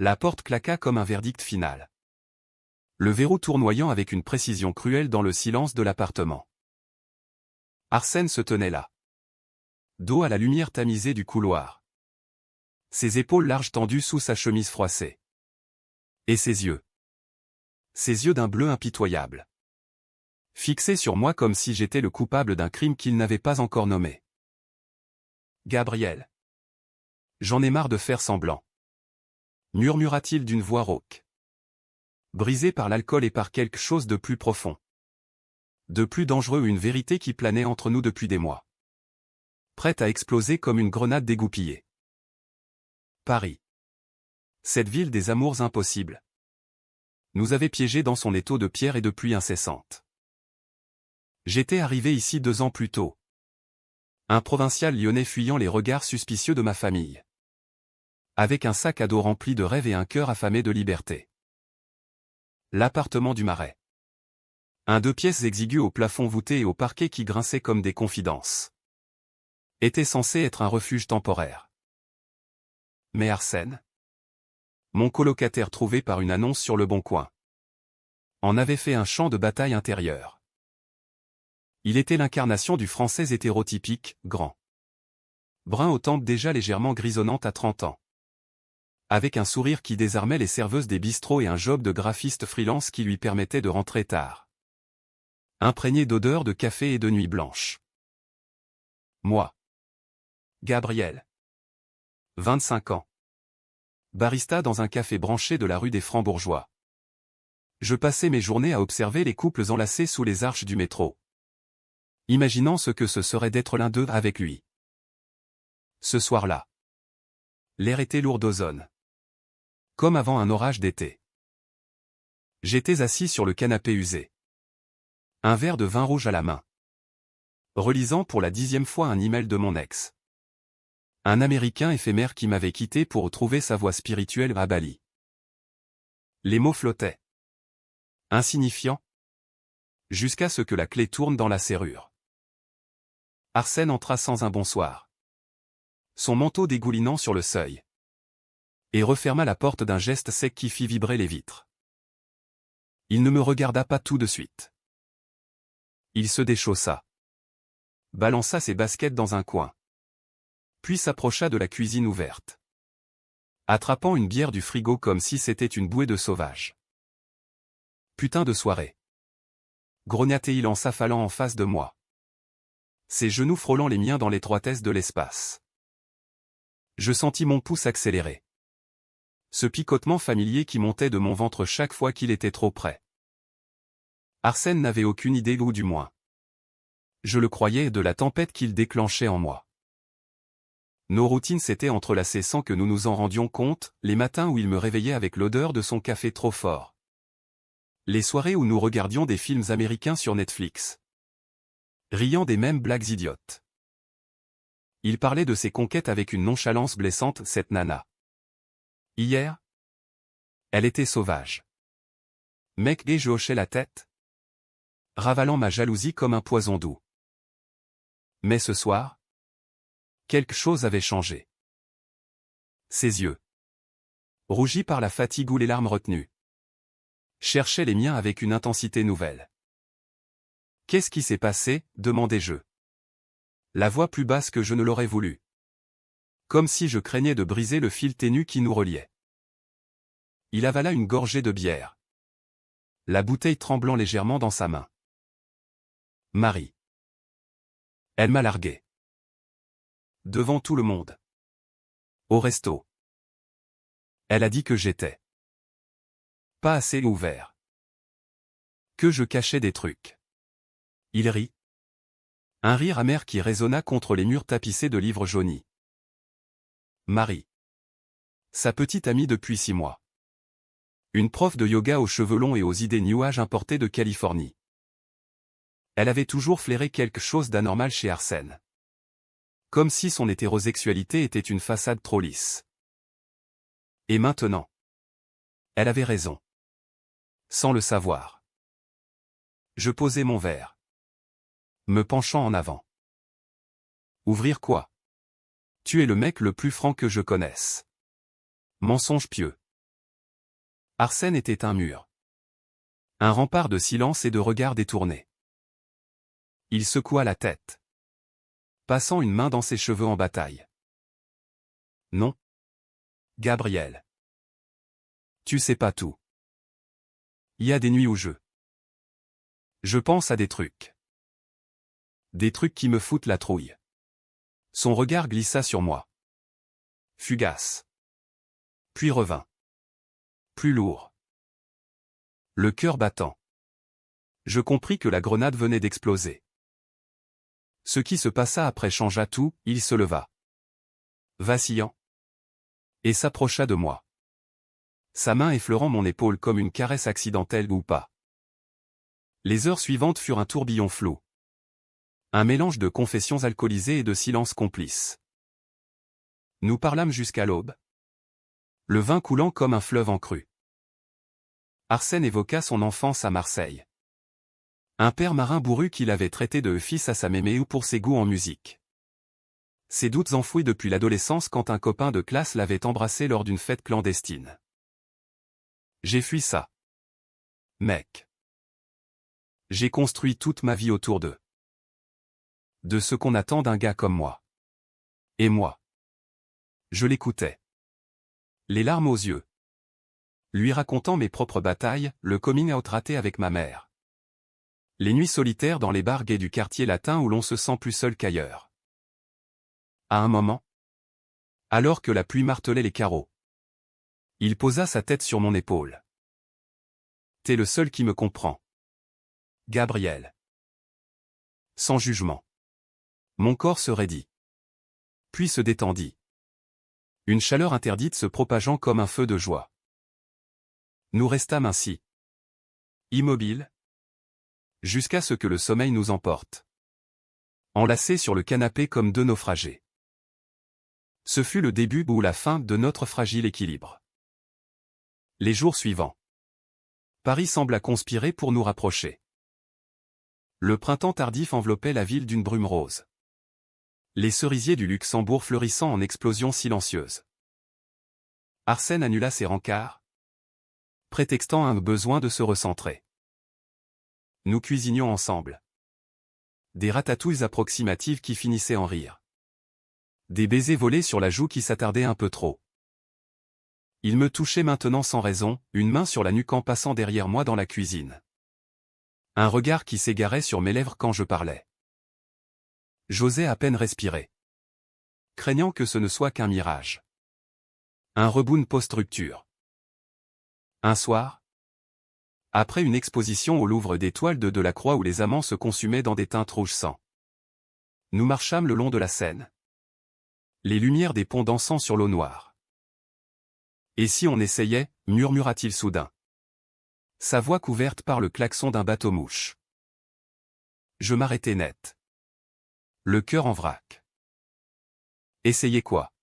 La porte claqua comme un verdict final. Le verrou tournoyant avec une précision cruelle dans le silence de l'appartement. Arsène se tenait là. Dos à la lumière tamisée du couloir. Ses épaules larges tendues sous sa chemise froissée. Et ses yeux. Ses yeux d'un bleu impitoyable. Fixés sur moi comme si j'étais le coupable d'un crime qu'il n'avait pas encore nommé. Gabriel. J'en ai marre de faire semblant. Murmura-t-il d'une voix rauque. Brisé par l'alcool et par quelque chose de plus profond. De plus dangereux, une vérité qui planait entre nous depuis des mois. Prête à exploser comme une grenade dégoupillée. Paris. Cette ville des amours impossibles. Nous avait piégés dans son étau de pierre et de pluie incessante. J'étais arrivé ici 2 ans plus tôt. Un provincial lyonnais fuyant les regards suspicieux de ma famille. Avec un sac à dos rempli de rêves et un cœur affamé de liberté. L'appartement du Marais. Un 2 pièces exigu au plafond voûté et au parquet qui grinçait comme des confidences. Était censé être un refuge temporaire. Mais Arsène, mon colocataire trouvé par une annonce sur Le Bon Coin, en avait fait un champ de bataille intérieur. Il était l'incarnation du français hétérotypique, grand. Brun aux tempes déjà légèrement grisonnantes à 30 ans. Avec un sourire qui désarmait les serveuses des bistrots et un job de graphiste freelance qui lui permettait de rentrer tard. Imprégné d'odeurs de café et de nuit blanche. Moi. Gabriel. 25 ans. Barista dans un café branché de la rue des Francs-Bourgeois. Je passais mes journées à observer les couples enlacés sous les arches du métro. Imaginant ce que ce serait d'être l'un d'eux avec lui. Ce soir-là. L'air était lourd d'ozone. Comme avant un orage d'été. J'étais assis sur le canapé usé. Un verre de vin rouge à la main. Relisant pour la 10e fois un email de mon ex. Un Américain éphémère qui m'avait quitté pour retrouver sa voie spirituelle à Bali. Les mots flottaient. Insignifiants. Jusqu'à ce que la clé tourne dans la serrure. Arsène entra sans un bonsoir. Son manteau dégoulinant sur le seuil. Et referma la porte d'un geste sec qui fit vibrer les vitres. Il ne me regarda pas tout de suite. Il se déchaussa. Balança ses baskets dans un coin. Puis s'approcha de la cuisine ouverte. Attrapant une bière du frigo comme si c'était une bouée de sauvage. Putain de soirée. Grogna-t-il en s'affalant en face de moi. Ses genoux frôlant les miens dans l'étroitesse de l'espace. Je sentis mon pouce accélérer. Ce picotement familier qui montait de mon ventre chaque fois qu'il était trop près. Arsène n'avait aucune idée, ou du moins. Je le croyais, de la tempête qu'il déclenchait en moi. Nos routines s'étaient entrelacées sans que nous nous en rendions compte, les matins où il me réveillait avec l'odeur de son café trop fort. Les soirées où nous regardions des films américains sur Netflix. Riant des mêmes blagues idiotes. Il parlait de ses conquêtes avec une nonchalance blessante, cette nana. Hier, elle était sauvage. Mec, et je hochais la tête, ravalant ma jalousie comme un poison doux. Mais ce soir, quelque chose avait changé. Ses yeux, rougis par la fatigue ou les larmes retenues, cherchaient les miens avec une intensité nouvelle. Qu'est-ce qui s'est passé, demandai-je. La voix plus basse que je ne l'aurais voulu. Comme si je craignais de briser le fil ténu qui nous reliait. Il avala une gorgée de bière. La bouteille tremblant légèrement dans sa main. Marie. Elle m'a largué. Devant tout le monde. Au resto. Elle a dit que j'étais pas assez ouvert. Que je cachais des trucs. Il rit. Un rire amer qui résonna contre les murs tapissés de livres jaunis. Marie. Sa petite amie depuis 6 mois. Une prof de yoga aux cheveux longs et aux idées new age importées de Californie. Elle avait toujours flairé quelque chose d'anormal chez Arsène. Comme si son hétérosexualité était une façade trop lisse. Et maintenant, elle avait raison. Sans le savoir. Je posai mon verre. Me penchant en avant. Ouvrir quoi? Tu es le mec le plus franc que je connaisse. Mensonge pieux. Arsène était un mur. Un rempart de silence et de regards détournés. Il secoua la tête, passant une main dans ses cheveux en bataille. Non. Gabriel. Tu sais pas tout. Il y a des nuits où je pense à des trucs. Des trucs qui me foutent la trouille. Son regard glissa sur moi. Fugace. Puis revint. Plus lourd. Le cœur battant. Je compris que la grenade venait d'exploser. Ce qui se passa après changea tout, il se leva. Vacillant. Et s'approcha de moi. Sa main effleurant mon épaule comme une caresse accidentelle ou pas. Les heures suivantes furent un tourbillon flou. Un mélange de confessions alcoolisées et de silences complices. Nous parlâmes jusqu'à l'aube. Le vin coulant comme un fleuve en crue. Arsène évoqua son enfance à Marseille. Un père marin bourru qu'il avait traité de fils à sa mémé ou pour ses goûts en musique. Ses doutes enfouis depuis l'adolescence quand un copain de classe l'avait embrassé lors d'une fête clandestine. J'ai fui ça. Mec. J'ai construit toute ma vie autour d'eux. De ce qu'on attend d'un gars comme moi. Et moi. Je l'écoutais. Les larmes aux yeux. Lui racontant mes propres batailles, le coming out raté avec ma mère. Les nuits solitaires dans les bars gays du quartier latin où l'on se sent plus seul qu'ailleurs. À un moment, alors que la pluie martelait les carreaux, il posa sa tête sur mon épaule. T'es le seul qui me comprend. Gabriel. Sans jugement. Mon corps se raidit. Puis se détendit. Une chaleur interdite se propageant comme un feu de joie. Nous restâmes ainsi. Immobiles. Jusqu'à ce que le sommeil nous emporte. Enlacés sur le canapé comme deux naufragés. Ce fut le début ou la fin de notre fragile équilibre. Les jours suivants. Paris sembla conspirer pour nous rapprocher. Le printemps tardif enveloppait la ville d'une brume rose. Les cerisiers du Luxembourg fleurissant en explosions silencieuses. Arsène annula ses rencarts, prétextant un besoin de se recentrer. Nous cuisinions ensemble. Des ratatouilles approximatives qui finissaient en rire. Des baisers volés sur la joue qui s'attardaient un peu trop. Il me touchait maintenant sans raison, une main sur la nuque en passant derrière moi dans la cuisine. Un regard qui s'égarait sur mes lèvres quand je parlais. J'osais à peine respirer. Craignant que ce ne soit qu'un mirage. Un rebound post-rupture. Un soir, après une exposition au Louvre d'étoiles de Delacroix où les amants se consumaient dans des teintes rouge sang. Nous marchâmes le long de la Seine. Les lumières des ponts dansant sur l'eau noire. Et si on essayait, murmura-t-il soudain. Sa voix couverte par le klaxon d'un bateau-mouche. Je m'arrêtai net. Le cœur en vrac. Essayez quoi?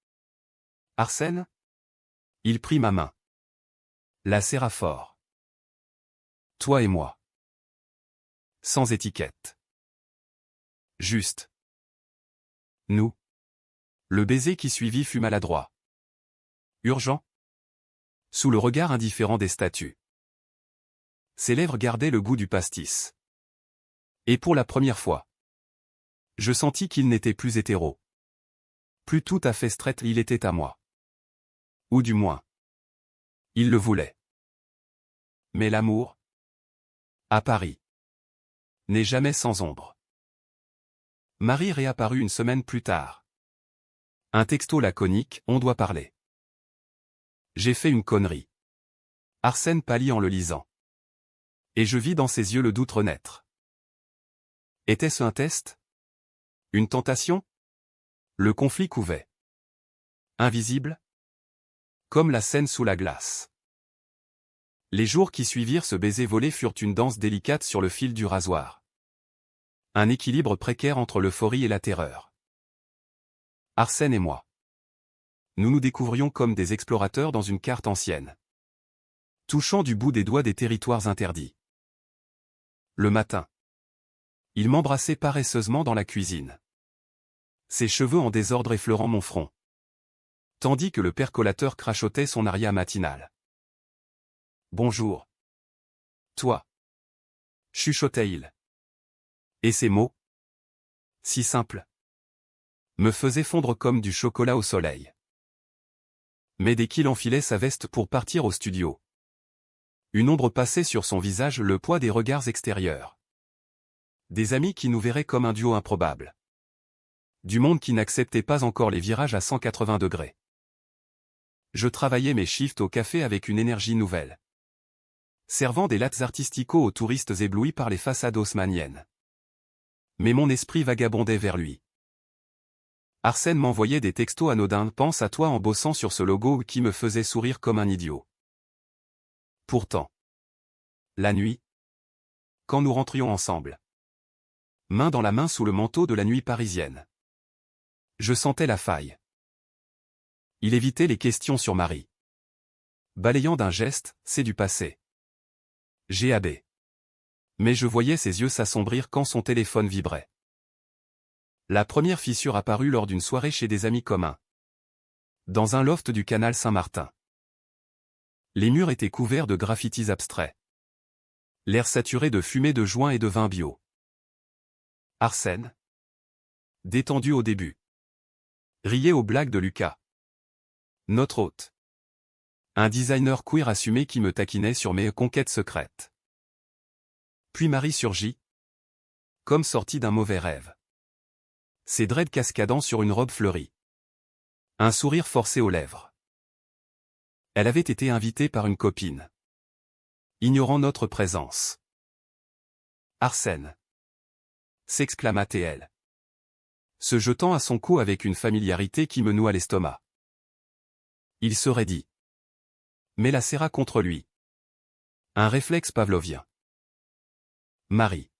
Arsène? Il prit ma main. La serra fort. Toi et moi. Sans étiquette. Juste. Nous. Le baiser qui suivit fut maladroit. Urgent. Sous le regard indifférent des statues. Ses lèvres gardaient le goût du pastis. Et pour la première fois, je sentis qu'il n'était plus hétéro. Plus tout à fait straight, il était à moi. Ou du moins, il le voulait. Mais l'amour, à Paris, n'est jamais sans ombre. Marie réapparut une semaine plus tard. Un texto laconique, on doit parler. J'ai fait une connerie. Arsène pâlit en le lisant. Et je vis dans ses yeux le doute renaître. Était-ce un test? Une tentation? Le conflit couvait. Invisible? Comme la scène sous la glace. Les jours qui suivirent ce baiser volé furent une danse délicate sur le fil du rasoir. Un équilibre précaire entre l'euphorie et la terreur. Arsène et moi. Nous nous découvrions comme des explorateurs dans une carte ancienne. Touchant du bout des doigts des territoires interdits. Le matin. Il m'embrassait paresseusement dans la cuisine. Ses cheveux en désordre effleurant mon front. Tandis que le percolateur crachotait son aria matinal. Bonjour. Toi. Chuchotait-il. Et ces mots, si simples, me faisaient fondre comme du chocolat au soleil. Mais dès qu'il enfilait sa veste pour partir au studio, une ombre passait sur son visage, le poids des regards extérieurs. Des amis qui nous verraient comme un duo improbable. Du monde qui n'acceptait pas encore les virages à 180 degrés. Je travaillais mes shifts au café avec une énergie nouvelle, servant des lattes artistico aux touristes éblouis par les façades haussmanniennes. Mais mon esprit vagabondait vers lui. Arsène m'envoyait des textos anodins, pense à toi en bossant sur ce logo qui me faisait sourire comme un idiot. Pourtant, la nuit, quand nous rentrions ensemble, main dans la main sous le manteau de la nuit parisienne, je sentais la faille. Il évitait les questions sur Marie. Balayant d'un geste, c'est du passé. GAB. Mais je voyais ses yeux s'assombrir quand son téléphone vibrait. La première fissure apparut lors d'une soirée chez des amis communs. Dans un loft du canal Saint-Martin. Les murs étaient couverts de graffitis abstraits. L'air saturé de fumée de joint et de vin bio. Arsène, détendu au début, riait aux blagues de Lucas, notre hôte. Un designer queer assumé qui me taquinait sur mes conquêtes secrètes. Puis Marie surgit, comme sortie d'un mauvais rêve. Ses dreads cascadant sur une robe fleurie. Un sourire forcé aux lèvres. Elle avait été invitée par une copine, ignorant notre présence. Arsène, s'exclama-t-elle, se jetant à son cou avec une familiarité qui me noua l'estomac. Il se raidit, mais la serra contre lui. Un réflexe pavlovien. Marie.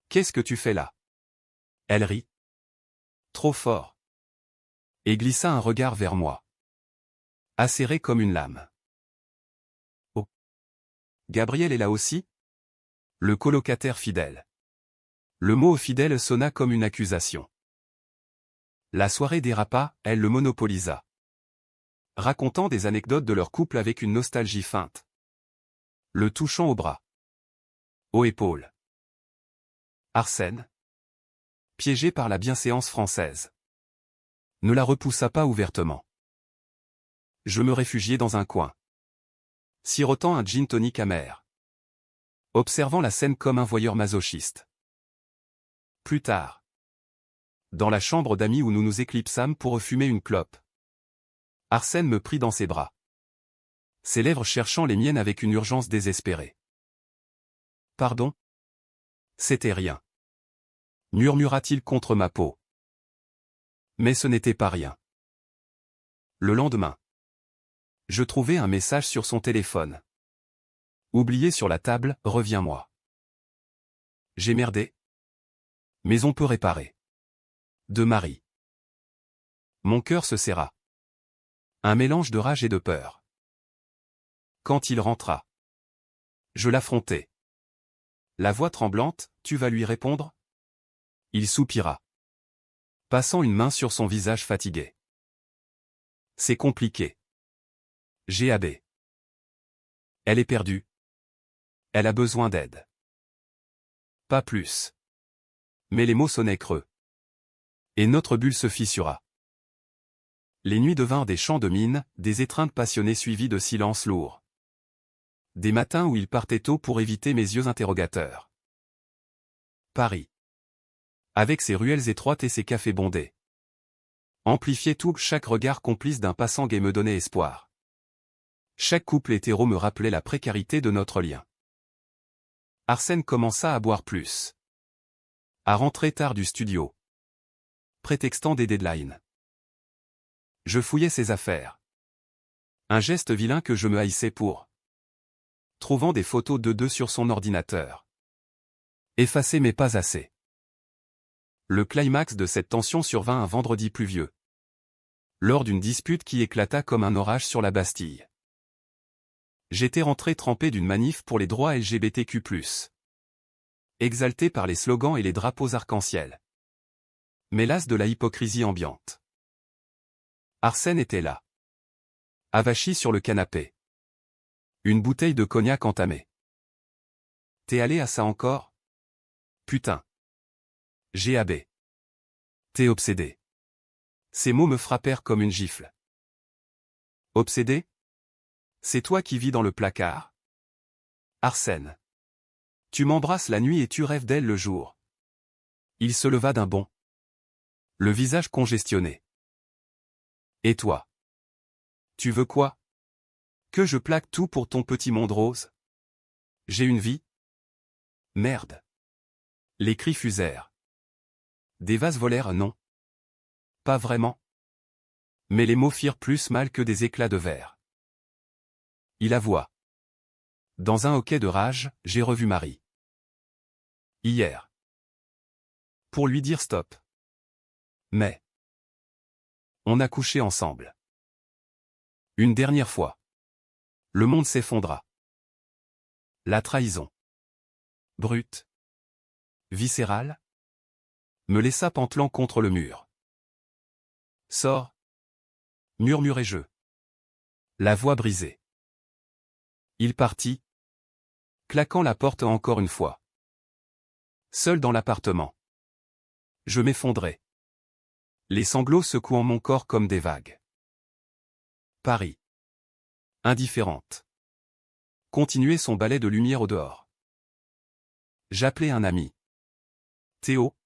Qu'est-ce que tu fais là? Elle rit. Trop fort. Et glissa un regard vers moi. Acéré comme une lame. Oh. Gabriel est là aussi? Le colocataire fidèle. Le mot fidèle sonna comme une accusation. La soirée dérapa, elle le monopolisa. Racontant des anecdotes de leur couple avec une nostalgie feinte. Le touchant au bras. Aux épaules. Arsène, piégé par la bienséance française, ne la repoussa pas ouvertement. Je me réfugiai dans un coin, sirotant un gin tonic amer, observant la scène comme un voyeur masochiste. Plus tard, dans la chambre d'amis où nous nous éclipsâmes pour fumer une clope, Arsène me prit dans ses bras, ses lèvres cherchant les miennes avec une urgence désespérée. Pardon? C'était rien, murmura-t-il contre ma peau. Mais ce n'était pas rien. Le lendemain, je trouvai un message sur son téléphone. Oublié sur la table, reviens-moi. J'ai merdé. Mais on peut réparer. De Marie. Mon cœur se serra. Un mélange de rage et de peur. Quand il rentra, je l'affrontai. La voix tremblante, tu vas lui répondre? Il soupira, passant une main sur son visage fatigué. C'est compliqué. GAB. Elle est perdue. Elle a besoin d'aide. Pas plus. Mais les mots sonnaient creux. Et notre bulle se fissura. Les nuits devinrent des chants de mine, des étreintes passionnées suivies de silences lourds. Des matins où il partait tôt pour éviter mes yeux interrogateurs. Paris. Avec ses ruelles étroites et ses cafés bondés. Amplifiait tout, chaque regard complice d'un passant gai me donnait espoir. Chaque couple hétéro me rappelait la précarité de notre lien. Arsène commença à boire plus. À rentrer tard du studio. Prétextant des deadlines. Je fouillais ses affaires. Un geste vilain que je me haïssais pour. Trouvant des photos de deux sur son ordinateur. Effacé mais pas assez. Le climax de cette tension survint un vendredi pluvieux. Lors d'une dispute qui éclata comme un orage sur la Bastille. J'étais rentré trempé d'une manif pour les droits LGBTQ+. Exalté par les slogans et les drapeaux arc-en-ciel. Mais las de la hypocrisie ambiante. Arsène était là. Avachi sur le canapé. Une bouteille de cognac entamée. T'es allé à ça encore? Putain. GAB. T'es obsédé. Ces mots me frappèrent comme une gifle. Obsédé? C'est toi qui vis dans le placard. Arsène. Tu m'embrasses la nuit et tu rêves d'elle le jour. Il se leva d'un bond. Le visage congestionné. Et toi? Tu veux quoi? Que je plaque tout pour ton petit monde rose? J'ai une vie? Merde. Les cris fusèrent. Des vases volèrent, non. Pas vraiment. Mais les mots firent plus mal que des éclats de verre. Il avoua. Dans un hoquet de rage, j'ai revu Marie. Hier. Pour lui dire stop. Mais. On a couché ensemble. Une dernière fois. Le monde s'effondra. La trahison. Brute. Viscérale. Me laissa pantelant contre le mur. Sors. Murmurai-je. La voix brisée. Il partit, claquant la porte encore une fois. Seul dans l'appartement. Je m'effondrais. Les sanglots secouant mon corps comme des vagues. Paris. Indifférente. Continuait son balai de lumière au dehors. J'appelai un ami. Théo.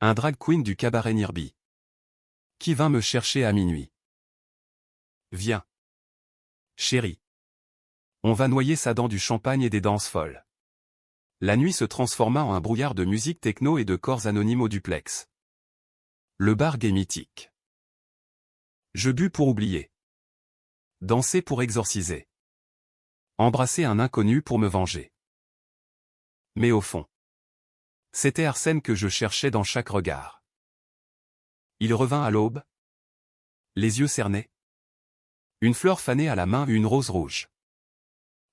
Un drag queen du cabaret Nirby. Qui vint me chercher à minuit. Viens. Chérie. On va noyer ça dans du champagne et des danses folles. La nuit se transforma en un brouillard de musique techno et de corps anonymes au duplex. Le bar gay mythique. Je bus pour oublier. Danser pour exorciser. Embrasser un inconnu pour me venger. Mais au fond, c'était Arsène que je cherchais dans chaque regard. Il revint à l'aube. Les yeux cernés. Une fleur fanée à la main et une rose rouge.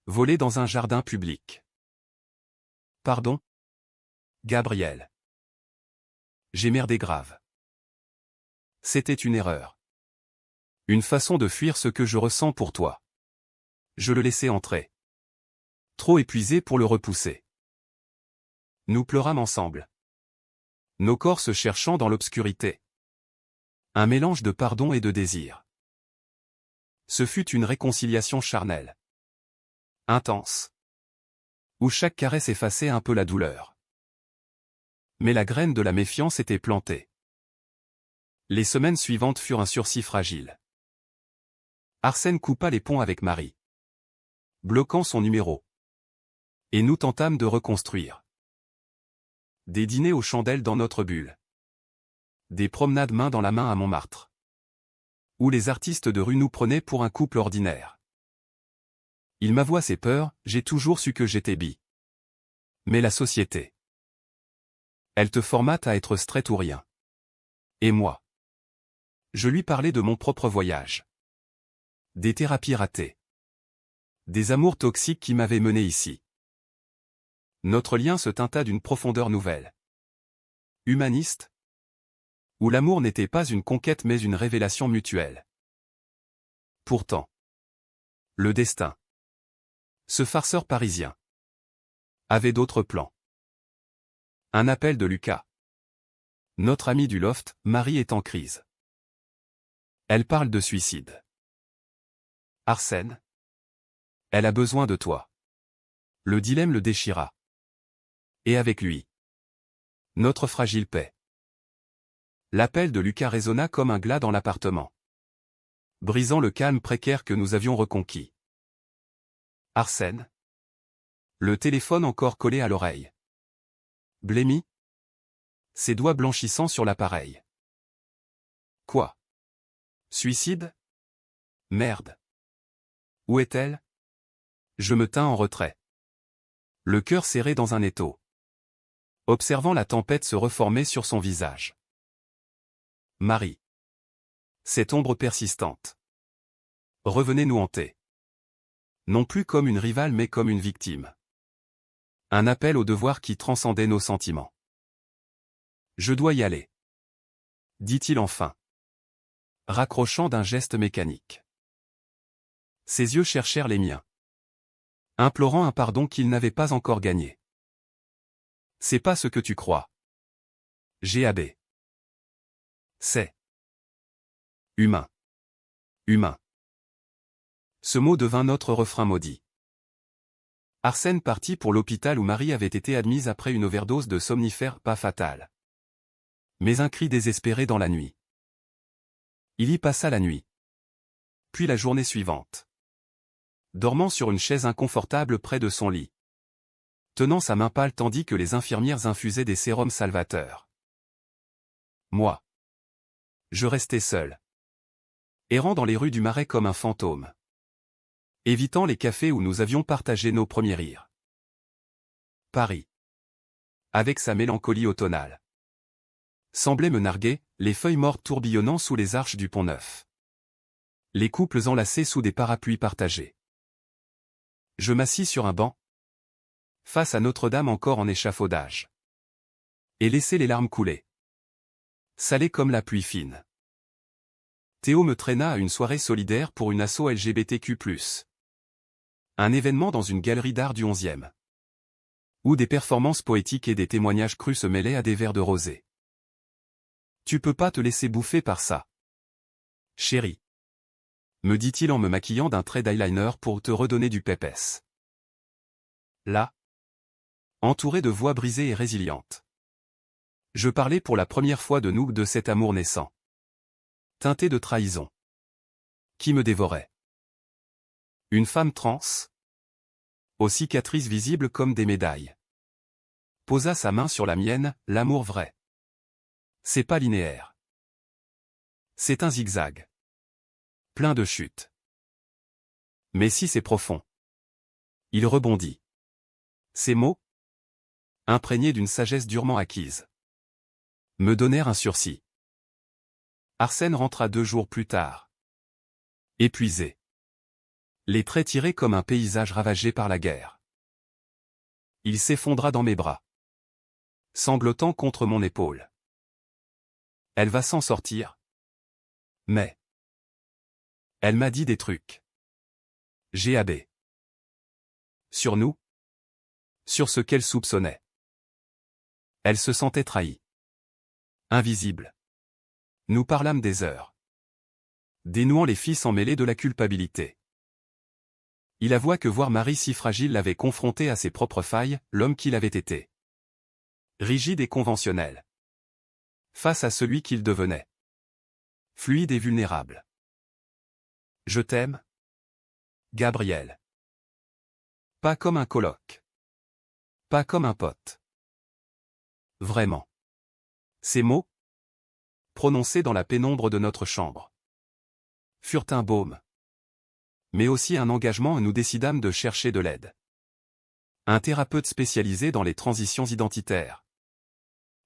Volée dans un jardin public. Pardon? Gabriel. J'ai merdé grave. C'était une erreur. Une façon de fuir ce que je ressens pour toi. Je le laissai entrer. Trop épuisé pour le repousser. Nous pleurâmes ensemble. Nos corps se cherchant dans l'obscurité. Un mélange de pardon et de désir. Ce fut une réconciliation charnelle. Intense. Où chaque caresse effaçait un peu la douleur. Mais la graine de la méfiance était plantée. Les semaines suivantes furent un sursis fragile. Arsène coupa les ponts avec Marie. Bloquant son numéro. Et nous tentâmes de reconstruire. Des dîners aux chandelles dans notre bulle. Des promenades main dans la main à Montmartre. Où les artistes de rue nous prenaient pour un couple ordinaire. Il m'avoua ses peurs, j'ai toujours su que j'étais bi. Mais la société. Elle te formate à être straight ou rien. Et moi. Je lui parlais de mon propre voyage. Des thérapies ratées. Des amours toxiques qui m'avaient mené ici. Notre lien se teinta d'une profondeur nouvelle. Humaniste. Où l'amour n'était pas une conquête mais une révélation mutuelle. Pourtant. Le destin. Ce farceur parisien. Avait d'autres plans. Un appel de Lucas. Notre amie du loft, Marie est en crise. Elle parle de suicide. Arsène. Elle a besoin de toi. Le dilemme le déchira. Et avec lui. Notre fragile paix. L'appel de Lucas résonna comme un glas dans l'appartement. Brisant le calme précaire que nous avions reconquis. Arsène. Le téléphone encore collé à l'oreille. Blêmi. Ses doigts blanchissants sur l'appareil. Quoi? Suicide? Merde. Où est-elle? Je me tins en retrait. Le cœur serré dans un étau. Observant la tempête se reformer sur son visage. Marie. Cette ombre persistante. Revenez nous hanter. Non plus comme une rivale mais comme une victime. Un appel au devoir qui transcendait nos sentiments. Je dois y aller. Dit-il enfin. Raccrochant d'un geste mécanique. Ses yeux cherchèrent les miens. implorant un pardon qu'il n'avait pas encore gagné. C'est pas ce que tu crois. GAB. C'est humain. Humain. Ce mot devint notre refrain maudit. Arsène partit pour l'hôpital où Marie avait été admise après une overdose de somnifères pas fatale. Mais un cri désespéré dans la nuit. Il y passa la nuit. Puis la journée suivante. Dormant sur une chaise inconfortable près de son lit. Tenant sa main pâle tandis que les infirmières infusaient des sérums salvateurs. Moi. Je restais seul. Errant dans les rues du Marais comme un fantôme. Évitant les cafés où nous avions partagé nos premiers rires. Paris. Avec sa mélancolie automnale. Semblait me narguer, les feuilles mortes tourbillonnant sous les arches du Pont-Neuf. Les couples enlacés sous des parapluies partagés. Je m'assis sur un banc. Face à Notre-Dame encore en échafaudage. Et laissai les larmes couler. Salées comme la pluie fine. Théo me traîna à une soirée solidaire pour une asso LGBTQ+. Un événement dans une galerie d'art du 11e. Où des performances poétiques et des témoignages crus se mêlaient à des verres de rosé. Tu peux pas te laisser bouffer par ça. Chérie. Me dit-il en me maquillant d'un trait d'eyeliner pour te redonner du pépès. Là. Entouré de voix brisées et résilientes. Je parlais pour la première fois de nous, de cet amour naissant. Teinté de trahison. Qui me dévorait. Une femme trans. Aux cicatrices visibles comme des médailles. Posa sa main sur la mienne, l'amour vrai. C'est pas linéaire. C'est un zigzag. Plein de chutes. Mais si c'est profond. Il rebondit. Ces mots, imprégnés d'une sagesse durement acquise, me donnèrent un sursis. Arsène rentra 2 jours plus tard. Épuisé. Les traits tirés comme un paysage ravagé par la guerre. Il s'effondra dans mes bras. Sanglotant contre mon épaule. Elle va s'en sortir. Mais. Elle m'a dit des trucs. GAB. Sur nous. Sur ce qu'elle soupçonnait. Elle se sentait trahie. Invisible. Nous parlâmes des heures. Dénouant les fils emmêlés de la culpabilité. Il avoua que voir Marie si fragile l'avait confronté à ses propres failles, l'homme qu'il avait été. Rigide et conventionnel. Face à celui qu'il devenait. Fluide et vulnérable. Je t'aime. Gabriel. Pas comme un coloc. Pas comme un pote. Vraiment. Ces mots, prononcés dans la pénombre de notre chambre, furent un baume. Mais aussi un engagement et nous décidâmes de chercher de l'aide. Un thérapeute spécialisé dans les transitions identitaires.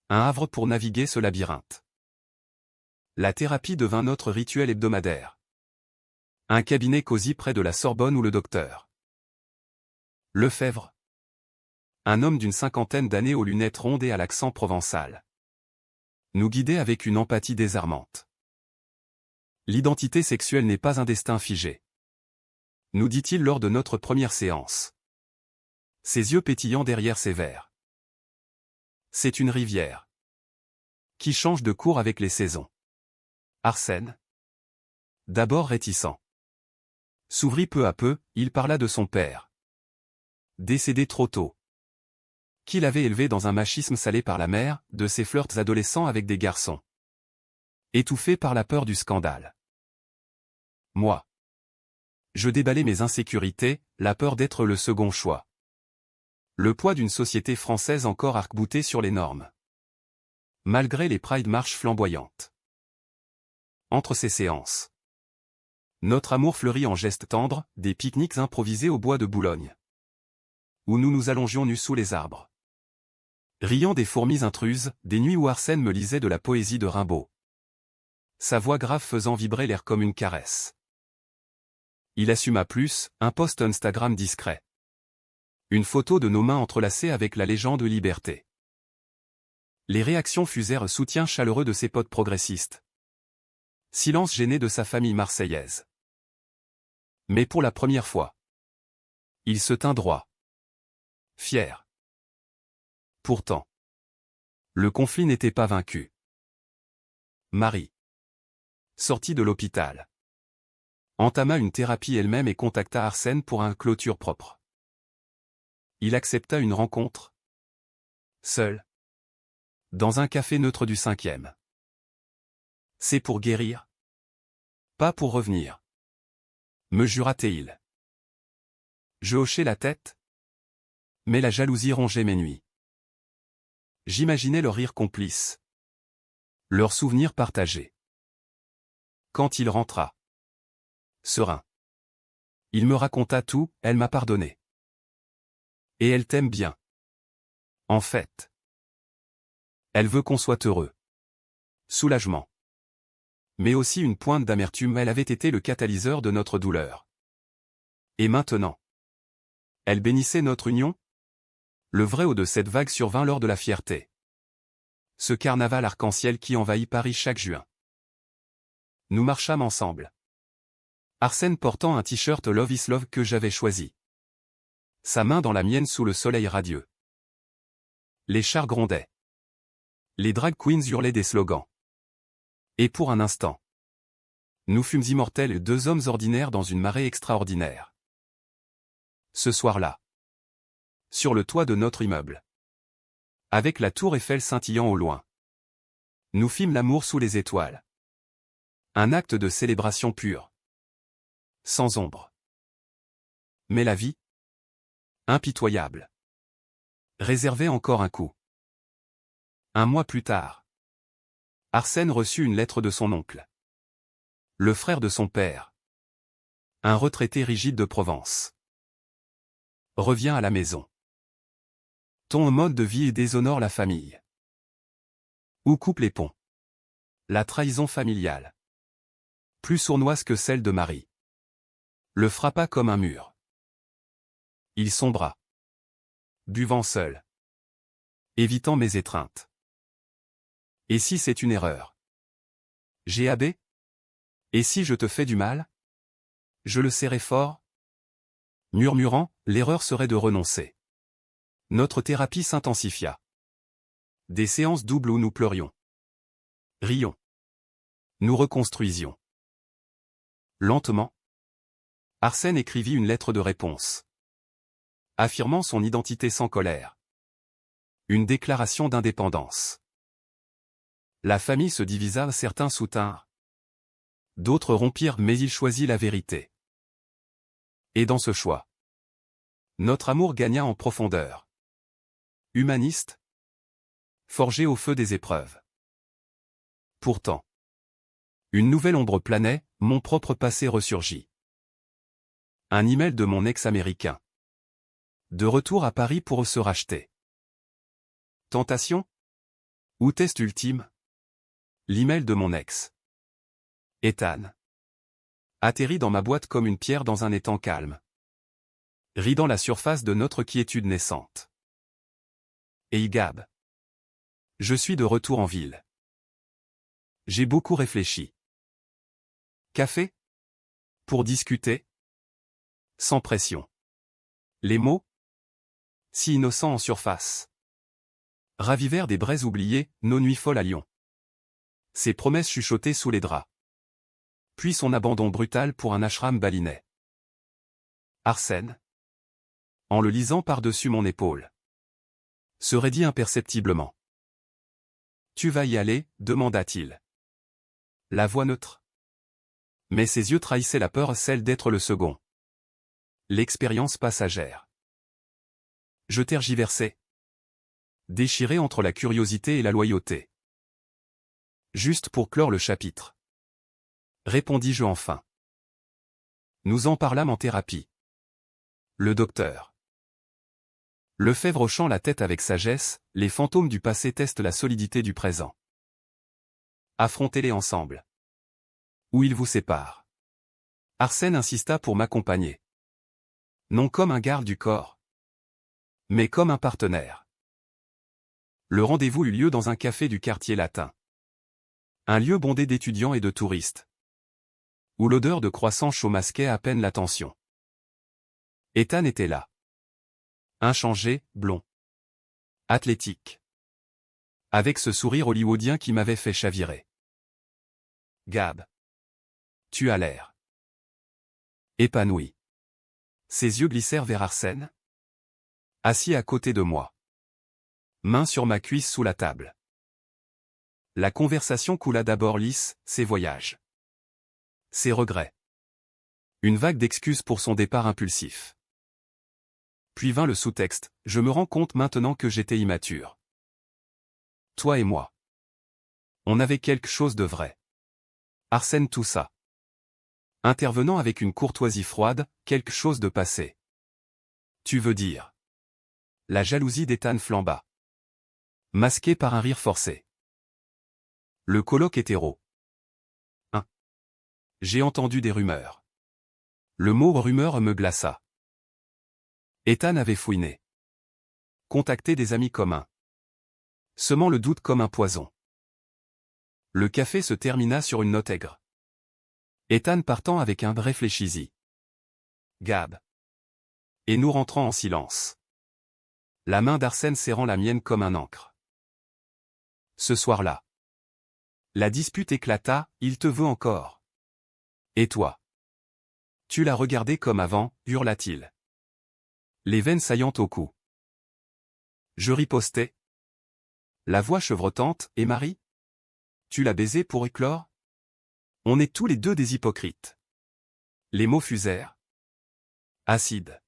Un havre pour naviguer ce labyrinthe. La thérapie devint notre rituel hebdomadaire. Un cabinet cosy près de la Sorbonne où le docteur Lefebvre. Un homme d'une 50aine d'années aux lunettes rondes et à l'accent provençal. Nous guidait avec une empathie désarmante. L'identité sexuelle n'est pas un destin figé. Nous dit-il lors de notre première séance. Ses yeux pétillants derrière ses verres. C'est une rivière. Qui change de cours avec les saisons. Arsène. D'abord réticent. S'ouvrit peu à peu, il parla de son père. Décédé trop tôt. Qu'il avait élevé dans un machisme salé par la mère, de ses flirts adolescents avec des garçons. Étouffé par la peur du scandale. Moi. Je déballais mes insécurités, la peur d'être le second choix. Le poids d'une société française encore arc-boutée sur les normes. Malgré les Pride marches flamboyantes. Entre ces séances. Notre amour fleurit en gestes tendres, des pique-niques improvisés au bois de Boulogne. Où nous nous allongions nus sous les arbres. Riant des fourmis intruses, des nuits où Arsène me lisait de la poésie de Rimbaud. Sa voix grave faisant vibrer l'air comme une caresse. Il assuma plus, un post Instagram discret. Une photo de nos mains entrelacées avec la légende Liberté. Les réactions fusèrent soutien chaleureux de ses potes progressistes. Silence gêné de sa famille marseillaise. Mais pour la première fois. Il se tint droit. Fier. Pourtant, le conflit n'était pas vaincu. Marie, sortie de l'hôpital, entama une thérapie elle-même et contacta Arsène pour un clôture propre. Il accepta une rencontre. Seul. Dans un café neutre du 5e. C'est pour guérir. Pas pour revenir. Me jura-t-il. Je hochai la tête. Mais la jalousie rongeait mes nuits. J'imaginais leur rire complice. Leurs souvenirs partagés. Quand il rentra. Serein. Il me raconta tout, elle m'a pardonné. Et elle t'aime bien. En fait. Elle veut qu'on soit heureux. Soulagement. Mais aussi une pointe d'amertume, elle avait été le catalyseur de notre douleur. Et maintenant. Elle bénissait notre union? Le vrai haut de cette vague survint lors de la fierté. Ce carnaval arc-en-ciel qui envahit Paris chaque juin. Nous marchâmes ensemble. Arsène portant un t-shirt Love is Love que j'avais choisi. Sa main dans la mienne sous le soleil radieux. Les chars grondaient. Les drag queens hurlaient des slogans. Et pour un instant, nous fûmes immortels, deux hommes ordinaires dans une marée extraordinaire. Ce soir-là, sur le toit de notre immeuble, avec la tour Eiffel scintillant au loin, nous fîmes l'amour sous les étoiles. Un acte de célébration pure. Sans ombre. Mais la vie, impitoyable, réservait encore un coup. Un mois plus tard, Arsène reçut une lettre de son oncle. Le frère de son père. Un retraité rigide de Provence. Revient à la maison. Ton mode de vie déshonore la famille. Ou coupe les ponts. La trahison familiale. Plus sournoise que celle de Marie. Le frappa comme un mur. Il sombra. Buvant seul. Évitant mes étreintes. Et si c'est une erreur? GAB? Et si je te fais du mal? Je le serrai fort? Murmurant, l'erreur serait de renoncer. Notre thérapie s'intensifia. Des séances doubles où nous pleurions. Rions. Nous reconstruisions. Lentement, Arsène écrivit une lettre de réponse. Affirmant son identité sans colère. Une déclaration d'indépendance. La famille se divisa, certains soutinrent. D'autres rompirent, mais il choisit la vérité. Et dans ce choix, notre amour gagna en profondeur. Humaniste, forgé au feu des épreuves. Pourtant, une nouvelle ombre planait, mon propre passé ressurgit. Un email de mon ex-américain. De retour à Paris pour se racheter. Tentation? Ou test ultime? L'email de mon ex. Ethan. Atterrit dans ma boîte comme une pierre dans un étang calme. Ridant la surface de notre quiétude naissante. Et Gab. Je suis de retour en ville. J'ai beaucoup réfléchi. Café? Pour discuter? Sans pression. Les mots? Si innocents en surface. Ravivèrent des braises oubliées, nos nuits folles à Lyon. Ses promesses chuchotées sous les draps. Puis son abandon brutal pour un ashram balinais. Arsène. En le lisant par-dessus mon épaule. Se raidit imperceptiblement. Tu vas y aller, demanda-t-il. La voix neutre. Mais ses yeux trahissaient la peur, celle d'être le second. L'expérience passagère. Je tergiversais. Déchiré entre la curiosité et la loyauté. Juste pour clore le chapitre. Répondis-je enfin. Nous en parlâmes en thérapie. Le docteur. Lefebvre hochant la tête avec sagesse, les fantômes du passé testent la solidité du présent. Affrontez-les ensemble. Ou ils vous séparent. Arsène insista pour m'accompagner. Non comme un garde du corps, mais comme un partenaire. Le rendez-vous eut lieu dans un café du quartier latin. Un lieu bondé d'étudiants et de touristes. Où l'odeur de croissants chauds masquait à peine l'attention. Ethan était là. Inchangé, blond. Athlétique. Avec ce sourire hollywoodien qui m'avait fait chavirer. Gab. Tu as l'air. Épanoui. Ses yeux glissèrent vers Arsène. Assis à côté de moi. Main sur ma cuisse sous la table. La conversation coula d'abord lisse, ses voyages. Ses regrets. Une vague d'excuses pour son départ impulsif. Puis vint le sous-texte, je me rends compte maintenant que j'étais immature. Toi et moi. On avait quelque chose de vrai. Arsène toussa. Intervenant avec une courtoisie froide, quelque chose de passé. Tu veux dire. La jalousie d'Ethan flamba. Masquée par un rire forcé. Le colloque hétéro. J'ai entendu des rumeurs. Le mot rumeur me glaça. Ethan avait fouiné. Contacté des amis communs. Semant le doute comme un poison. Le café se termina sur une note aigre. Ethan partant avec un réfléchis-y. Gab. Et nous rentrant en silence. La main d'Arsène serrant la mienne comme un ancre. Ce soir-là. La dispute éclata, il te veut encore. Et toi? Tu l'as regardé comme avant, hurla-t-il. Les veines saillantes au cou. Je ripostai. La voix chevrotante, et Marie? Tu l'as baisé pour éclore? On est tous les deux des hypocrites. Les mots fusèrent. Acide.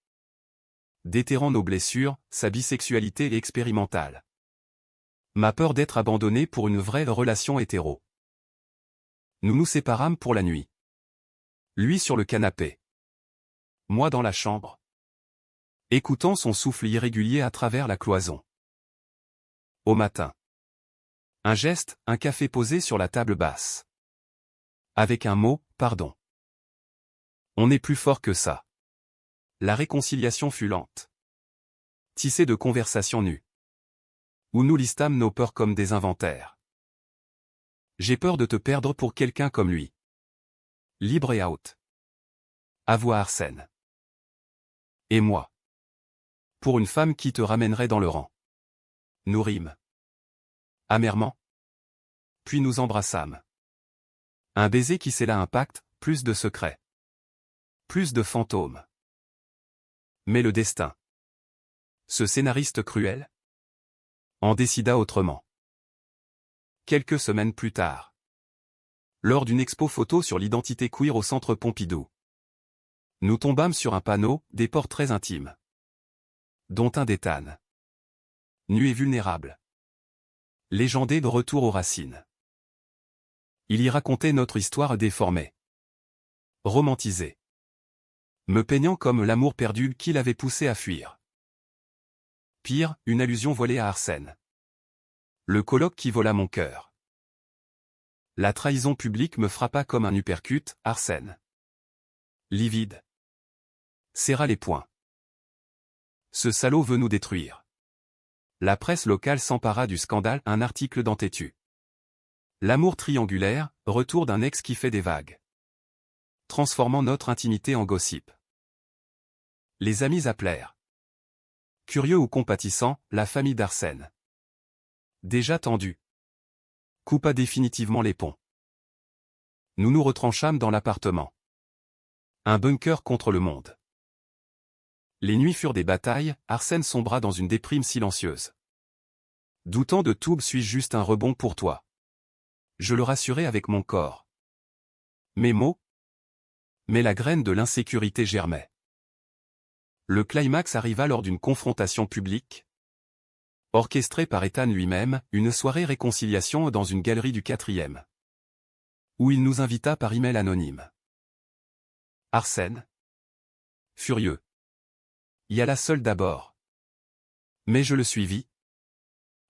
Déterrant nos blessures, sa bisexualité est expérimentale. Ma peur d'être abandonné pour une vraie relation hétéro. Nous nous séparâmes pour la nuit. Lui sur le canapé. Moi dans la chambre. Écoutant son souffle irrégulier à travers la cloison. Au matin. Un geste, un café posé sur la table basse. Avec un mot, pardon. On est plus fort que ça. La réconciliation fut lente. Tissée de conversations nues. Où nous listâmes nos peurs comme des inventaires. J'ai peur de te perdre pour quelqu'un comme lui. Libre et out. Avoua Arsène. Et moi. Pour une femme qui te ramènerait dans le rang. Nous rîmes. Amèrement. Puis nous embrassâmes. Un baiser qui scella un pacte, plus de secrets. Plus de fantômes. Mais le destin. Ce scénariste cruel en décida autrement. Quelques semaines plus tard. Lors d'une expo photo sur l'identité queer au centre Pompidou. Nous tombâmes sur un panneau, des portraits intimes. Dont un d'Ethan. Nu et vulnérable. Légendé de retour aux racines. Il y racontait notre histoire déformée. Romantisée. Me peignant comme l'amour perdu qui l'avait poussé à fuir. Pire, une allusion voilée à Arsène. Le colloque qui vola mon cœur. La trahison publique me frappa comme un uppercut, Arsène. Livide. Serra les poings. Ce salaud veut nous détruire. La presse locale s'empara du scandale, un article dans Tétu. L'amour triangulaire, retour d'un ex qui fait des vagues. Transformant notre intimité en gossip. Les amis appelèrent. Curieux ou compatissants, la famille d'Arsène. Déjà tendu. Coupa définitivement les ponts. Nous nous retranchâmes dans l'appartement. Un bunker contre le monde. Les nuits furent des batailles, Arsène sombra dans une déprime silencieuse. Doutant de tout, suis-je juste un rebond pour toi? Je le rassurai avec mon corps. Mes mots? Mais la graine de l'insécurité germait. Le climax arriva lors d'une confrontation publique. Orchestrée par Ethan lui-même, une soirée réconciliation dans une galerie du 4e. Où il nous invita par email anonyme. Arsène. Furieux. Y alla seul d'abord. Mais je le suivis.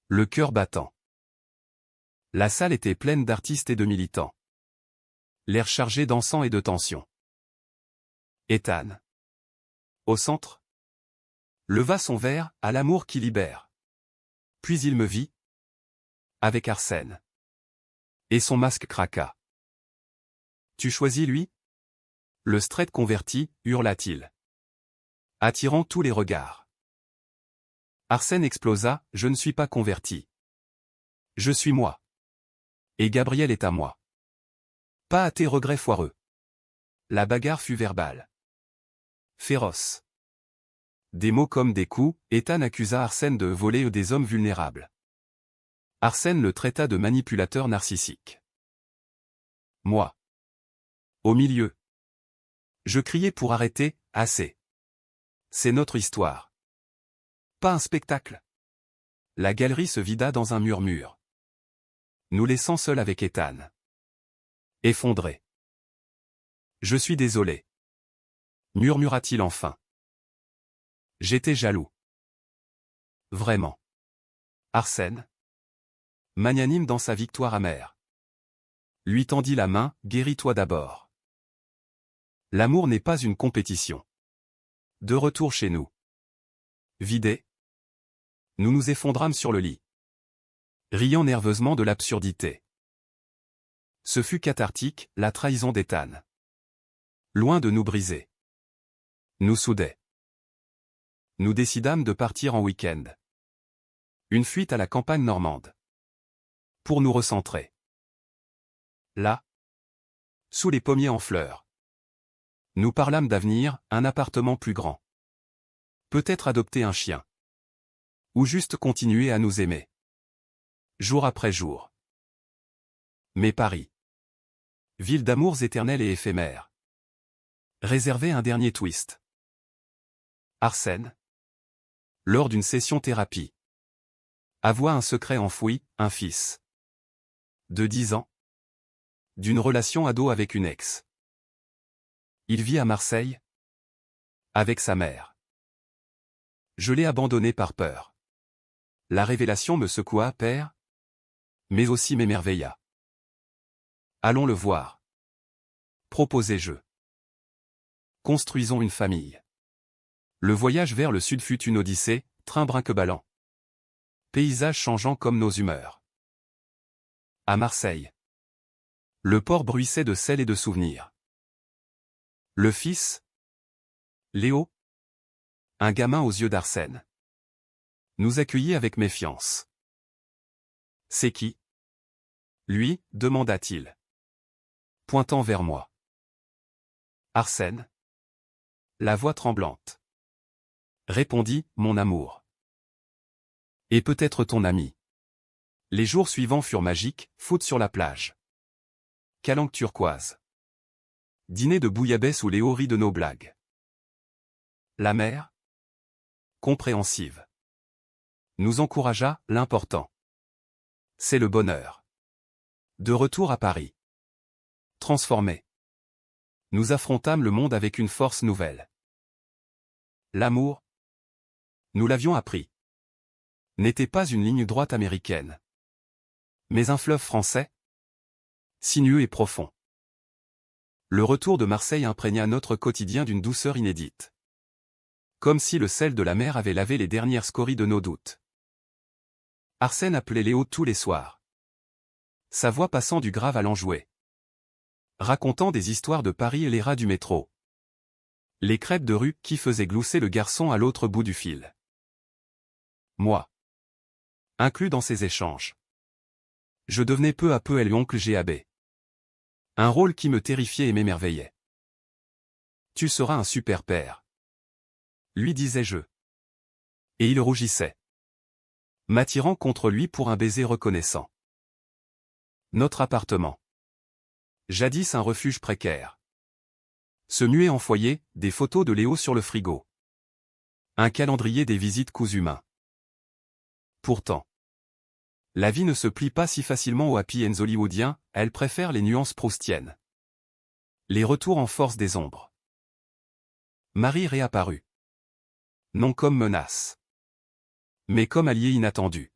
Le cœur battant. La salle était pleine d'artistes et de militants. L'air chargé d'encens et de tension. Ethan. Au centre. Leva son verre, à l'amour qui libère. Puis il me vit. Avec Arsène. Et son masque craqua. Tu choisis lui? Le straight converti, hurla-t-il. attirant tous les regards. Arsène explosa, je ne suis pas converti. Je suis moi. Et Gabriel est à moi. Pas à tes regrets foireux. La bagarre fut verbale. Féroce. Des mots comme des coups, Ethan accusa Arsène de voler des hommes vulnérables. Arsène le traita de manipulateur narcissique. Moi. Au milieu. Je criais pour arrêter, assez. C'est notre histoire. Pas un spectacle. La galerie se vida dans un murmure. Nous laissant seuls avec Ethan. Effondré. Je suis désolé. Murmura-t-il enfin. J'étais jaloux. Vraiment. Arsène, magnanime dans sa victoire amère, lui tendit la main, guéris-toi d'abord. L'amour n'est pas une compétition. De retour chez nous. Vidés. Nous nous effondrames sur le lit. Riant nerveusement de l'absurdité. Ce fut cathartique, la trahison d'Ethan. Loin de nous briser. Nous soudait. Nous décidâmes de partir en week-end. Une fuite à la campagne normande. Pour nous recentrer. Là. Sous les pommiers en fleurs. Nous parlâmes d'avenir, un appartement plus grand. Peut-être adopter un chien. Ou juste continuer à nous aimer. Jour après jour. Mais Paris. Ville d'amours éternels et éphémères. Réservait un dernier twist. Arsène. Lors d'une session thérapie. Avoua un secret enfoui, un fils. De 10 ans. D'une relation ado avec une ex. Il vit à Marseille. Avec sa mère. Je l'ai abandonné par peur. La révélation me secoua, père. Mais aussi m'émerveilla. Allons le voir. Proposai-je. Construisons une famille. Le voyage vers le sud fut une odyssée, train brinque-ballant. Paysage changeant comme nos humeurs. À Marseille. Le port bruissait de sel et de souvenirs. Le fils. Léo. Un gamin aux yeux d'Arsène. Nous accueillit avec méfiance. C'est qui? Lui, demanda-t-il. Pointant vers moi. Arsène. La voix tremblante. Répondit, mon amour. Et peut-être ton ami. Les jours suivants furent magiques, foot sur la plage. Calanque turquoise. Dîner de bouillabaisse où Léo rit de nos blagues. La mère. Compréhensive. Nous encouragea, l'important. C'est le bonheur. De retour à Paris. Transformés. Nous affrontâmes le monde avec une force nouvelle. L'amour. Nous l'avions appris. N'était pas une ligne droite américaine. Mais un fleuve français. Sinueux et profond. Le retour de Marseille imprégna notre quotidien d'une douceur inédite. Comme si le sel de la mer avait lavé les dernières scories de nos doutes. Arsène appelait Léo tous les soirs. Sa voix passant du grave à l'enjoué. Racontant des histoires de Paris et les rats du métro. Les crêpes de rue qui faisaient glousser le garçon à l'autre bout du fil. Moi. Inclus dans ces échanges. Je devenais peu à peu l'oncle GAB. Un rôle qui me terrifiait et m'émerveillait. Tu seras un super père. Lui disais-je. Et il rougissait. M'attirant contre lui pour un baiser reconnaissant. Notre appartement. Jadis un refuge précaire. Se muait en foyer, des photos de Léo sur le frigo. Un calendrier des visites cousu main. Pourtant. La vie ne se plie pas si facilement aux happy ends hollywoodiens, elle préfère les nuances proustiennes. Les retours en force des ombres. Marie réapparut. Non comme menace. Mais comme allié inattendu.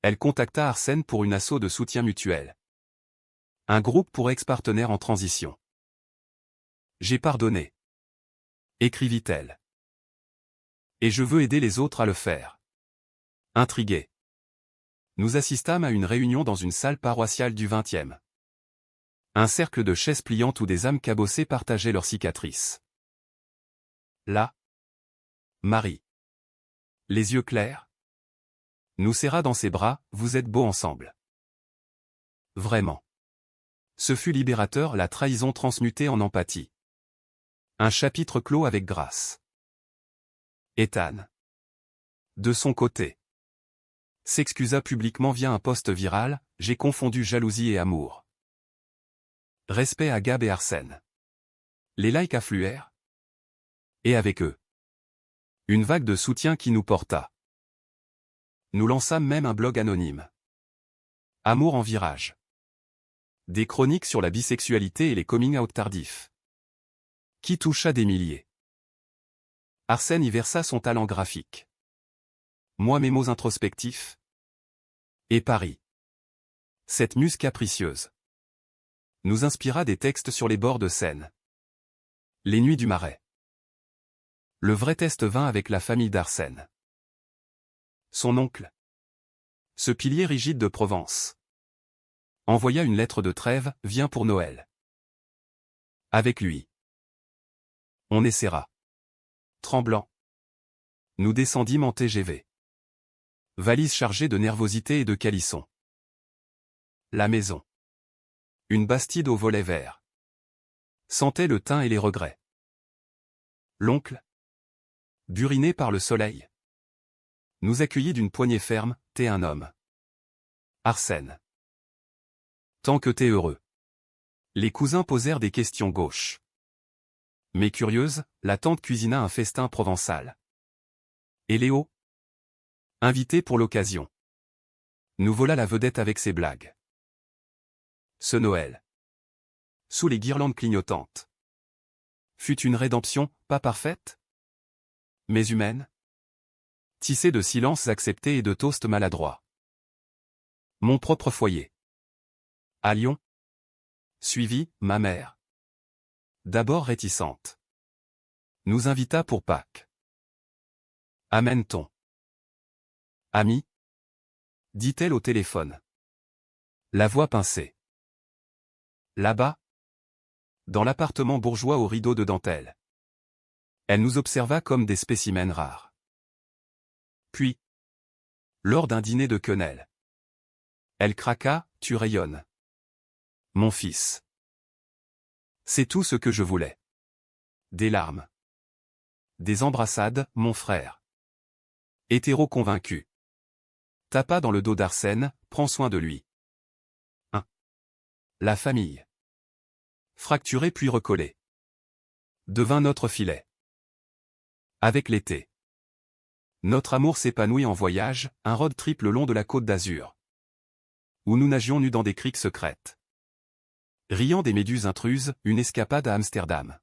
Elle contacta Arsène pour une asso de soutien mutuel. Un groupe pour ex-partenaires en transition. J'ai pardonné. Écrivit-elle. Et je veux aider les autres à le faire. Intrigué. Nous assistâmes à une réunion dans une salle paroissiale du 20e. Un cercle de chaises pliantes où des âmes cabossées partageaient leurs cicatrices. Là. Marie. Les yeux clairs. Nous serra dans ses bras, vous êtes beaux ensemble. Vraiment. Ce fut libérateur, la trahison transmutée en empathie. Un chapitre clos avec grâce. Ethan. De son côté. S'excusa publiquement via un post viral, j'ai confondu jalousie et amour. Respect à Gab et Arsène. Les likes affluèrent. Et avec eux. Une vague de soutien qui nous porta. Nous lançâmes même un blog anonyme. Amour en virage. Des chroniques sur la bisexualité et les coming-out tardifs. Qui toucha des milliers. Arsène y versa son talent graphique. Moi mes mots introspectifs. Et Paris. Cette muse capricieuse. Nous inspira des textes sur les bords de Seine. Les nuits du Marais. Le vrai test vint avec la famille d'Arsène. Son oncle. Ce pilier rigide de Provence. Envoya une lettre de trêve, viens pour Noël. Avec lui. On essaiera. Tremblant. Nous descendîmes en TGV. Valise chargée de nervosité et de calisson. La maison. Une bastide au volet vert. Sentait le thym et les regrets. L'oncle. Buriné par le soleil. Nous accueillit d'une poignée ferme, t'es un homme. Arsène. Tant que t'es heureux. Les cousins posèrent des questions gauches. Mais curieuse, la tante cuisina un festin provençal. Et Léo? Invité pour l'occasion. Nous voilà la vedette avec ses blagues. Ce Noël. Sous les guirlandes clignotantes. Fut une rédemption, pas parfaite? Mais humaine? Tissée de silences acceptés et de toasts maladroits. Mon propre foyer. À Lyon. Suivi, ma mère. D'abord réticente. Nous invita pour Pâques. Amène-t-on? Ami? Dit-elle au téléphone. La voix pincée. Là-bas? Dans l'appartement bourgeois aux rideaux de dentelle. Elle nous observa comme des spécimens rares. Puis, lors d'un dîner de quenelle. Elle craqua, tu rayonnes. Mon fils. C'est tout ce que je voulais. Des larmes. Des embrassades, mon frère. Hétéro convaincu. Tapa dans le dos d'Arsène, prends soin de lui. 1. La famille. Fracturée puis recollée. Devint notre filet. Avec l'été. Notre amour s'épanouit en voyage, un road trip le long de la côte d'Azur. Où nous nagions nus dans des criques secrètes. Riant des méduses intruses, une escapade à Amsterdam.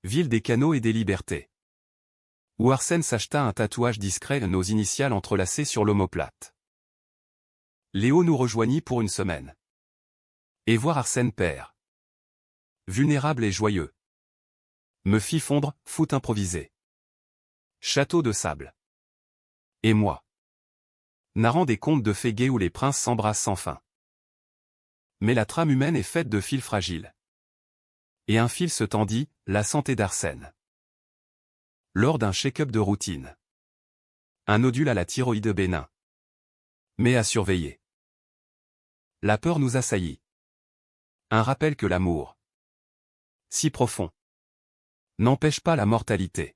Ville des canaux et des libertés. Où Arsène s'acheta un tatouage discret, nos initiales entrelacées sur l'omoplate. Léo nous rejoignit pour une semaine. Et voir Arsène père. Vulnérable et joyeux. Me fit fondre, foot improvisé. Château de sable. Et moi. Narrant des contes de fées gays où les princes s'embrassent sans fin. Mais la trame humaine est faite de fils fragiles. Et un fil se tendit, la santé d'Arsène. Lors d'un check-up de routine. Un nodule à la thyroïde bénin. Mais à surveiller. La peur nous assaillit. Un rappel que l'amour, si profond, n'empêche pas la mortalité.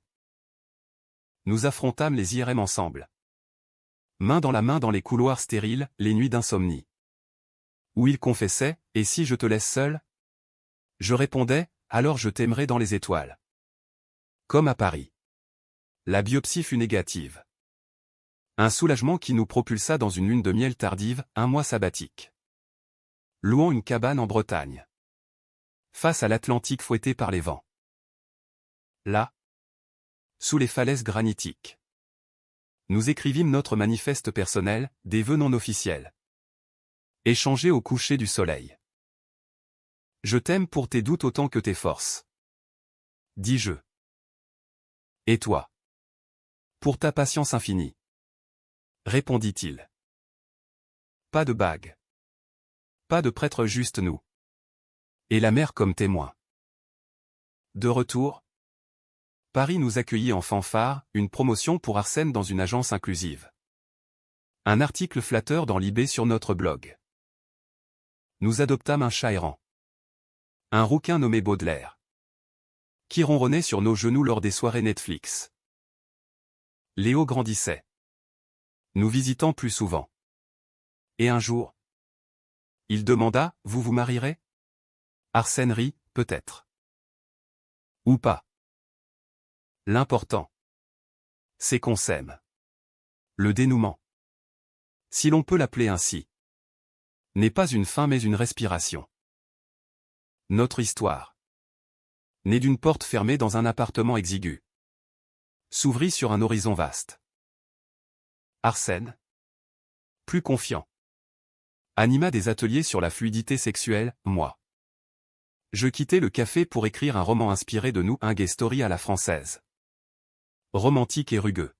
Nous affrontâmes les IRM ensemble. Main dans la main dans les couloirs stériles, les nuits d'insomnie. Où il confessait, et si je te laisse seul? Je répondais, alors je t'aimerai dans les étoiles. Comme à Paris. La biopsie fut négative. Un soulagement qui nous propulsa dans une lune de miel tardive, un mois sabbatique. Louant une cabane en Bretagne. Face à l'Atlantique fouetté par les vents. Là, sous les falaises granitiques. Nous écrivîmes notre manifeste personnel, des vœux non officiels. Échangés au coucher du soleil. Je t'aime pour tes doutes autant que tes forces. Dis-je. Et toi? Pour ta patience infinie. Répondit-il. Pas de bague. Pas de prêtre, juste nous. Et la mer comme témoin. De retour? Paris nous accueillit en fanfare, une promotion pour Arsène dans une agence inclusive. Un article flatteur dans l'IB sur notre blog. Nous adoptâmes un chat errant. Un rouquin nommé Baudelaire. Qui ronronnait sur nos genoux lors des soirées Netflix. Léo grandissait. Nous visitant plus souvent. Et un jour, il demanda, « Vous vous marierez ?» Arsène rit, « Peut-être. Ou pas. L'important, c'est qu'on s'aime. » Le dénouement, si l'on peut l'appeler ainsi, n'est pas une fin mais une respiration. Notre histoire, née d'une porte fermée dans un appartement exigu, s'ouvrit sur un horizon vaste. Arsène, plus confiant, anima des ateliers sur la fluidité sexuelle, moi. Je quittais le café pour écrire un roman inspiré de nous, un gay story à la française. Romantique et rugueux.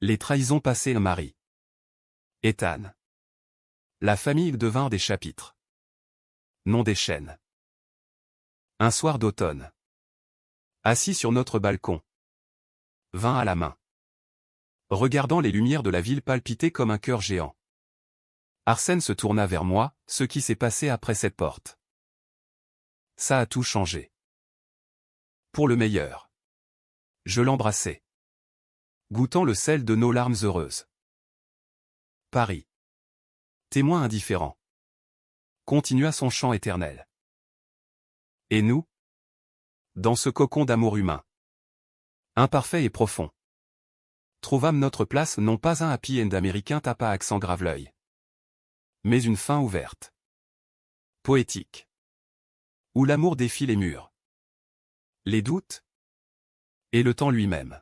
Les trahisons passées, un mari. Ethan. La famille devint des chapitres. Non des chaînes. Un soir d'automne. Assis sur notre balcon. Vin à la main. Regardant les lumières de la ville palpiter comme un cœur géant. Arsène se tourna vers moi, ce qui s'est passé après cette porte. Ça a tout changé. Pour le meilleur. Je l'embrassai. Goûtant le sel de nos larmes heureuses. Paris. Témoin indifférent. Continua son chant éternel. Et nous? Dans ce cocon d'amour humain. Imparfait et profond. Trouvâmes notre place, non pas un happy end américain tapa accent grave l'œil. Mais une fin ouverte. Poétique. Où l'amour défie les murs. Les doutes. Et le temps lui-même.